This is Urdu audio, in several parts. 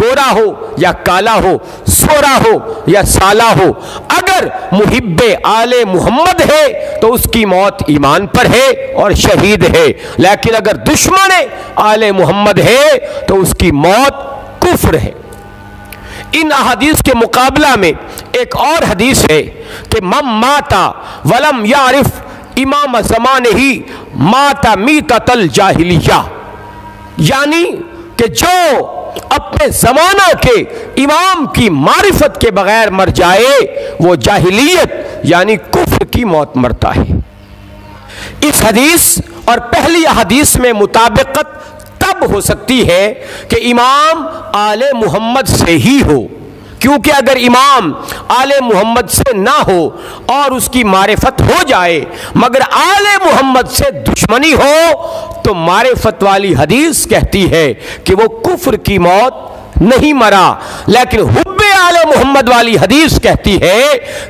گورا ہو یا کالا ہو، سورا ہو یا سالا ہو، اگر محب آل محمد ہے تو اس کی موت ایمان پر ہے اور شہید ہے، لیکن اگر دشمن آل محمد ہے تو اس کی موت کفر ہے۔ ان احادیث کے مقابلہ میں ایک اور حدیث ہے کہ من ماتا ولم یعرف امام زمانہ ہی مات میتۃ الجاہلیہ، یعنی کہ جو اپنے زمانہ کے امام کی معرفت کے بغیر مر جائے وہ جاہلیت یعنی کفر کی موت مرتا ہے۔ اس حدیث اور پہلی حدیث میں مطابقت تب ہو سکتی ہے کہ امام آل محمد سے ہی ہو، کیونکہ اگر امام آل محمد سے نہ ہو اور اس کی معرفت ہو جائے مگر آل محمد سے دشمنی ہو تو معرفت والی حدیث کہتی ہے کہ وہ کفر کی موت نہیں مرا، لیکن حب آل محمد والی حدیث کہتی ہے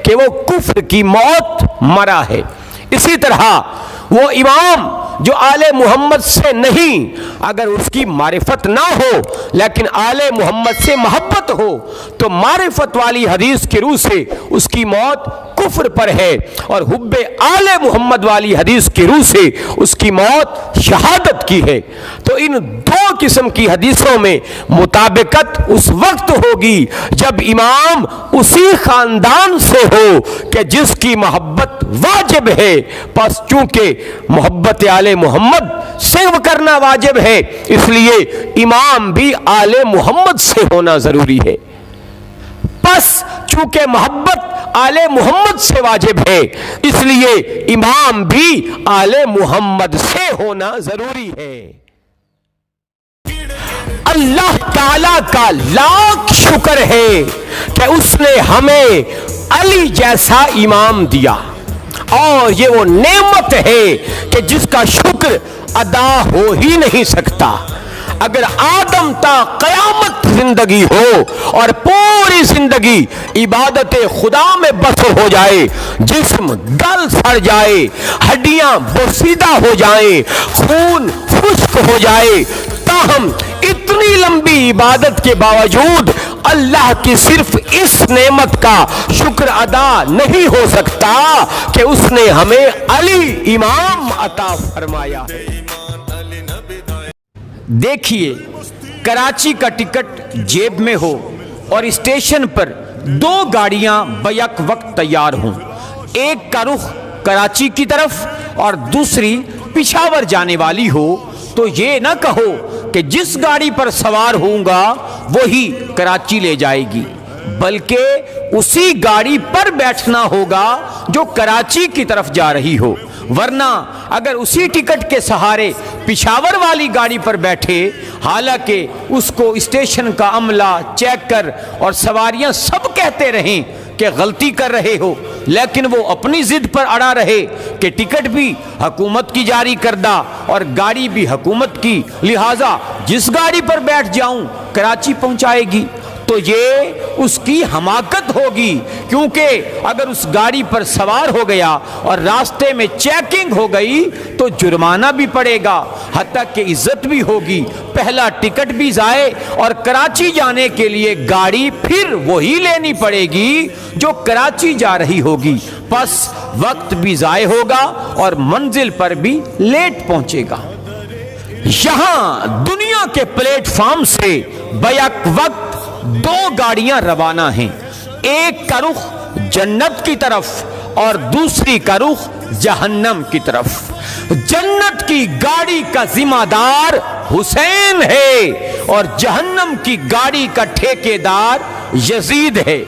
کہ وہ کفر کی موت مرا ہے۔ اسی طرح وہ امام جو آل محمد سے نہیں، اگر اس کی معرفت نہ ہو لیکن آل محمد سے محبت ہو تو معرفت والی حدیث کی روح سے اس کی موت کفر پر ہے، اور حب آل محمد والی حدیث کی روح سے اس کی موت شہادت کی ہے۔ تو ان دو قسم کی حدیثوں میں مطابقت اس وقت ہوگی جب امام اسی خاندان سے ہو کہ جس کی محبت واجب ہے، پس چونکہ محبت آل محمد سے کرنا واجب ہے اس لیے امام بھی آل محمد سے ہونا ضروری ہے۔ پس چونکہ محبت آل محمد سے واجب ہے اس لیے امام بھی آل محمد سے ہونا ضروری ہے۔ اللہ تعالی کا لاکھ شکر ہے کہ اس نے ہمیں علی جیسا امام دیا، اور یہ وہ نعمت ہے کہ جس کا شکر ادا ہو ہی نہیں سکتا۔ اگر آدم تا قیامت زندگی ہو اور پوری زندگی عبادت خدا میں بسر ہو جائے، جسم گل سڑ جائے، ہڈیاں بوسیدہ ہو جائیں، خون خشک ہو جائے، تاہم اتنی لمبی عبادت کے باوجود اللہ کی صرف اس نعمت کا شکر ادا نہیں ہو سکتا کہ اس نے ہمیں علی امام عطا فرمایا ہے۔ دیکھیے، کراچی کا ٹکٹ جیب میں ہو اور اسٹیشن پر دو گاڑیاں بیک وقت تیار ہوں، ایک کا رخ کراچی کی طرف اور دوسری پشاور جانے والی ہو، تو یہ نہ کہو کہ جس گاڑی پر سوار ہوں گا وہی کراچی لے جائے گی، بلکہ اسی گاڑی پر بیٹھنا ہوگا جو کراچی کی طرف جا رہی ہو، ورنہ اگر اسی ٹکٹ کے سہارے پشاور والی گاڑی پر بیٹھے، حالانکہ اس کو اسٹیشن کا عملہ، چیکر اور سواریاں سب کہتے رہیں کہ غلطی کر رہے ہو، لیکن وہ اپنی ضد پر اڑا رہے کہ ٹکٹ بھی حکومت کی جاری کردہ اور گاڑی بھی حکومت کی، لہٰذا جس گاڑی پر بیٹھ جاؤں کراچی پہنچائے گی، تو یہ اس کی حماقت ہوگی، کیونکہ اگر اس گاڑی پر سوار ہو گیا اور راستے میں چیکنگ ہو گئی تو جرمانہ بھی پڑے گا، حتیٰ کہ عزت بھی ہوگی، پہلا ٹکٹ بھی ضائع، اور کراچی جانے کے لیے گاڑی پھر وہی لینی پڑے گی جو کراچی جا رہی ہوگی، پس وقت بھی ضائع ہوگا اور منزل پر بھی لیٹ پہنچے گا۔ یہاں دنیا کے پلیٹ فارم سے بیک وقت دو گاڑیاں روانہ ہیں، ایک کا رخ جنت کی طرف اور دوسری کا رخ جہنم کی طرف۔ جنت کی گاڑی کا ذمہ دار حسین ہے اور جہنم کی گاڑی کا ٹھیکیدار یزید ہے۔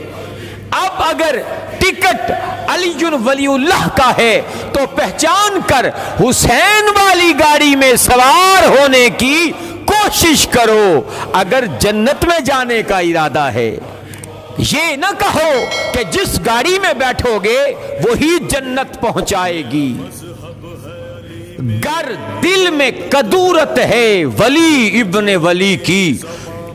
اب اگر ٹکٹ علی ولی اللہ کا ہے تو پہچان کر حسین والی گاڑی میں سوار ہونے کی کوشش کرو اگر جنت میں جانے کا ارادہ ہے۔ یہ نہ کہو کہ جس گاڑی میں بیٹھو گے وہی جنت پہنچائے گی۔ گر دل میں کدورت ہے ولی ابن ولی کی،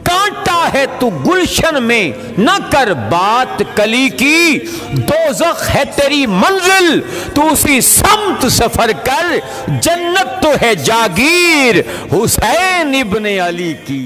کانٹا ہے تو گلشن میں نہ کر بات کلی کی، دوزخ ہے تیری منزل تو اسی سمت سفر کر، جنت تو ہے جاگیر حسین ابن علی کی۔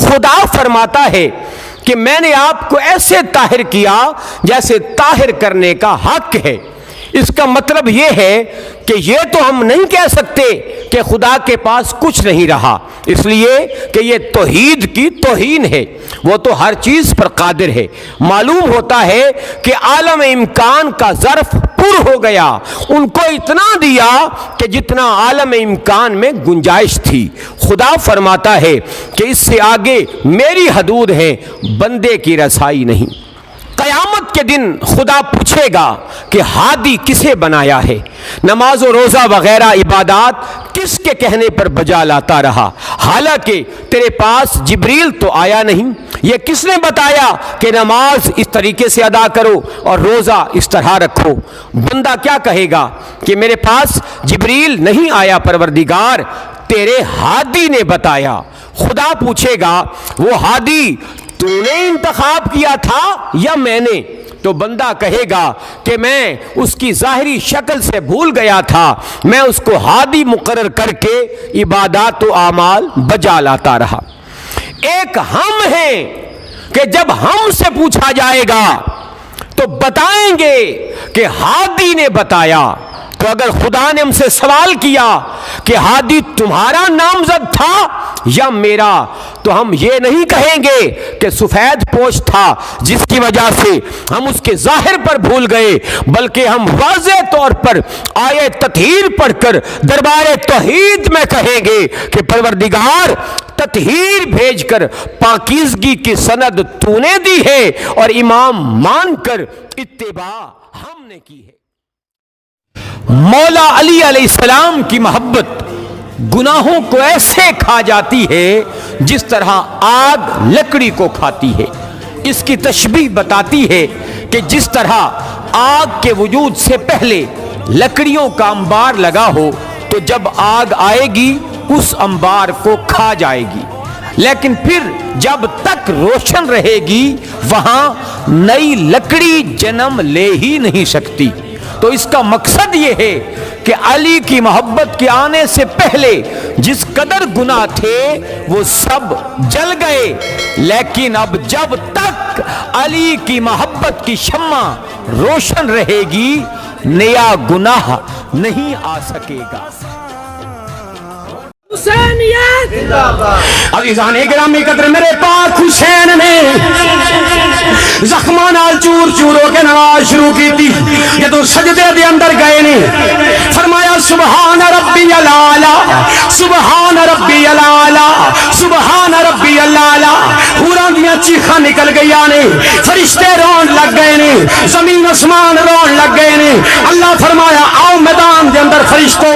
خدا فرماتا ہے کہ میں نے آپ کو ایسے طاہر کیا جیسے طاہر کرنے کا حق ہے۔ اس کا مطلب یہ ہے کہ یہ تو ہم نہیں کہہ سکتے کہ خدا کے پاس کچھ نہیں رہا، اس لیے کہ یہ توحید کی توہین ہے۔ وہ تو ہر چیز پر قادر ہے۔ معلوم ہوتا ہے کہ عالم امکان کا ظرف پر ہو گیا، ان کو اتنا دیا کہ جتنا عالم امکان میں گنجائش تھی۔ خدا فرماتا ہے کہ اس سے آگے میری حدود ہے، بندے کی رسائی نہیں۔ قیامت کے دن خدا پوچھے گا کہ ہادی کسے بنایا ہے؟ نماز و روزہ وغیرہ عبادات کس کے کہنے پر بجا لاتا رہا؟ حالانکہ تیرے پاس جبریل تو آیا نہیں۔ یہ کس نے بتایا کہ نماز اس طریقے سے ادا کرو اور روزہ اس طرح رکھو؟ بندہ کیا کہے گا کہ میرے پاس جبریل نہیں آیا، پروردگار تیرے ہادی نے بتایا۔ خدا پوچھے گا وہ ہادی تو نے انتخاب کیا تھا یا میں نے؟ تو بندہ کہے گا کہ میں اس کی ظاہری شکل سے بھول گیا تھا، میں اس کو ہادی مقرر کر کے عبادات و اعمال بجا لاتا رہا۔ ایک ہم ہیں کہ جب ہم سے پوچھا جائے گا تو بتائیں گے کہ ہادی نے بتایا۔ تو اگر خدا نے ہم سے سوال کیا کہ ہادی تمہارا نامزد تھا یا میرا، تو ہم یہ نہیں کہیں گے کہ سفید پوش تھا جس کی وجہ سے ہم اس کے ظاہر پر بھول گئے، بلکہ ہم واضح طور پر آیے تطہیر پڑھ کر دربار توحید میں کہیں گے کہ پروردگار تطہیر بھیج کر پاکیزگی کی سند تو نے دی ہے اور امام مان کر اتباع ہم نے کی ہے۔ مولا علی علیہ السلام کی محبت گناہوں کو ایسے کھا جاتی ہے جس طرح آگ لکڑی کو کھاتی ہے۔ اس کی تشبیہ بتاتی ہے کہ جس طرح آگ کے وجود سے پہلے لکڑیوں کا انبار لگا ہو تو جب آگ آئے گی اس انبار کو کھا جائے گی، لیکن پھر جب تک روشن رہے گی وہاں نئی لکڑی جنم لے ہی نہیں سکتی۔ تو اس کا مقصد یہ ہے کہ علی کی محبت کے آنے سے پہلے جس قدر گناہ تھے وہ سب جل گئے، لیکن اب جب تک علی کی محبت کی شمع روشن رہے گی نیا گناہ نہیں آ سکے گا۔ حسینیت عزیزان گرامی قدر میرے پاک حسین نے زخماں نال چور چور ہو کے نماز شروع کی تھی۔ جدوں سجدے دے اندر گئے نے فرمایا سبحان ربی الاعلی، سبحان ربی الاعلی، سبحان ربی الاعلی۔ حوراں دیاں چیخاں نکل گئیاں نے، فرشتے رون لگ گئے نے، زمین آسمان رون لگ گئے نے۔ اللہ فرمایا آؤ میدان دے اندر فرشتو،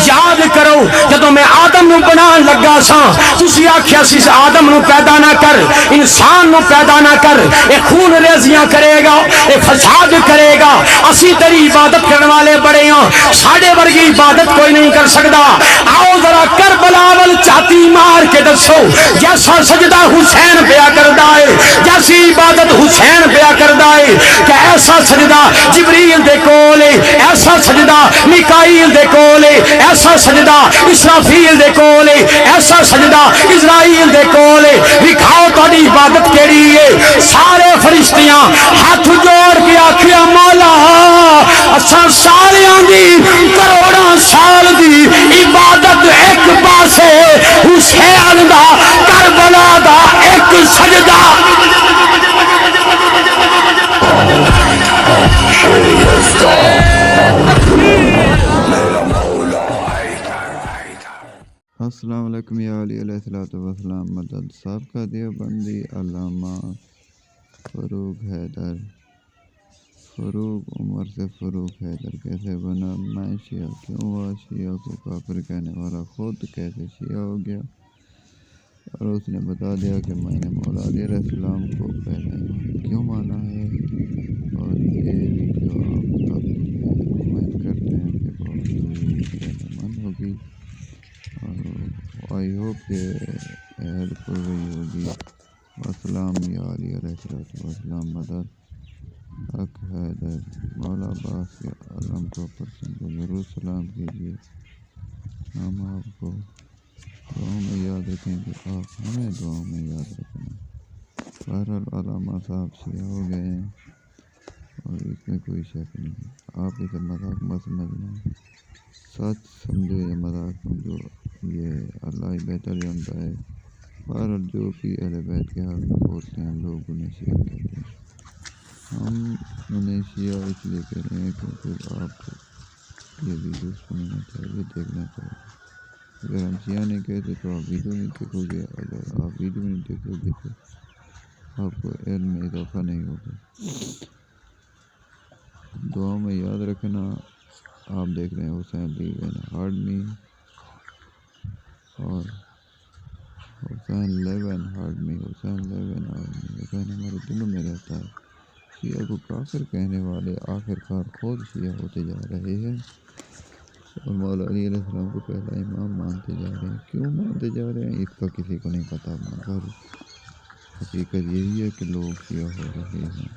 یاد کرو جدوں میں آدم نو بنان لگا سا تسی آکھیا سی آدم نو پیدا نہ کر، انسان نو پیدا نہ کر، اے خون ریزیاں کرے گا، اے فساد کرے گا، اسی تیری عبادت کرنے والے بڑے ہاں، ساڑے ورگی عبادت کوئی نہیں کر سکتا۔ آؤ ذرا کربلا ول چاتی مار کے دسو جیسا سجدہ حسین پیا کردا ہے، جیسی عبادت حسین پیا کردا ہے، کہ ایسا سجدہ جبریل دے کول ہے، ایسا سجدہ میکائیل دے کول ہے، ایسا سجدہ اسرافیل دے کول ہے، ایسا سجدہ اسرائیل دے کول ہے۔ دکھاؤ تہاڈی عبادت کیڑی ہے؟ سارے فرشتیاں ہاتھ جوڑ کے آکھیا مولا اساں ساریاں دی کروڑاں سال دی عبادت ایک پاسے، حسین دا کربلا دا ایک سجدہ۔ السلام علیکم یا علی علیہ الصلوۃ والسلام۔ مدد صاحب کا دیوبندی علامہ فروغ حیدر۔ فروغ عمر سے فروغ حیدر کیسے بنا؟ میں شیعہ کیوں ہوا؟ شیعہ کو کافر کہنے والا خود کیسے شیعہ ہو گیا؟ اور اس نے بتا دیا کہ میں نے مولا علی علیہ السلام کو پہلے کیوں مانا ہے، اور یہ جو آپ امید کرتے ہیں کہ بہت ہی فائدہ مند ہوگی اور آئی ہوپ کہ ہیلپ ہو رہی ہوگی۔ والسلام یا علی علیہ السلام۔ مدد حق حیدر مولا عباس کے علم کو پرسن کو ضرور سلام کیجیے، ہم آپ کو دعاؤں میں یاد رکھیں کہ آپ ہمیں دعاؤں میں یاد رکھنا۔ بہرحال علامہ صاحب شیعہ ہو گئے ہیں اور اس میں کوئی شک نہیں ہے۔ آپ اسے مذاق مت سمجھنا، سچ سمجھو یا مذاق سمجھو، یہ اللہ ہی بہتر جانتا ہے۔ بہرحال جو بھی اہل بیت کے حق میں بولتے ہیں لوگ انہیں شیعہ کہتے ہیں۔ ہم انہیں شیعہ اس لیے کہہ رہے ہیں کیونکہ آپ کو یہ ویڈیو سننا چاہیے، دیکھنا چاہیے۔ اگر ہم شیعہ نہیں کہتے تو آپ ویڈیو نہیں دیکھو گے، اگر آپ ویڈیو نہیں دیکھو گے تو آپ کو علم میں اضافہ نہیں ہوگا۔ دعاؤں میں یاد رکھنا، آپ دیکھ رہے ہیں حسین لیو اینڈ ہارڈ می اور Hussain live and hard me, Hussain live and hard me, Hussain ہمارے دلوں میں رہتا ہے۔ شیعہ کو کافر کہنے والے آخرکار خود شیعہ ہوتے جا رہے ہیں اور مولا علی علیہ السلام کو پہلا امام مانتے جا رہے ہیں۔ کیوں مانتے جا رہے ہیں اس کا کسی کو نہیں پتہ، مگر حقیقت یہی ہے کہ لوگ شیعہ ہو رہے ہیں۔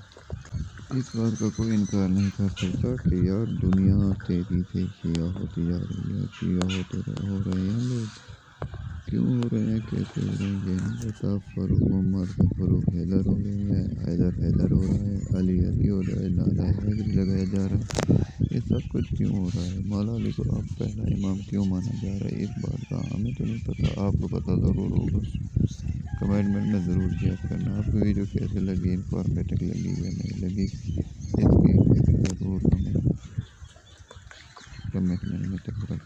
اس بات کا کوئی انکار نہیں کر سکتا کہ یار دنیا تیزی سے شیعہ ہوتی جا رہی ہے، شیعہ ہو رہے ہیں لوگ۔ کیوں ہو رہے ہیں، کیسے ہو رہے ہیں یہ نہیں پتا۔ فاروق عمر سے فاروق حیدر ہو رہے ہیں، حیدر ہو رہا ہے، علی ہو رہا ہے، نعرہ حیدری لگایا جا رہا ہے۔ یہ سب کچھ کیوں ہو رہا ہے؟ مولا علی کو آپ پہلا امام کیوں مانا جا رہا ہے؟ اس بات کا ہمیں تو نہیں پتہ، آپ کو پتہ ضرور ہوگا۔ کمنٹ میں ضرور شیئر کرنا آپ کو ویڈیو کیسے لگی، انفارمیٹو لگی یا نہیں لگی، اس کی ضرور ہمیں کمنٹ میں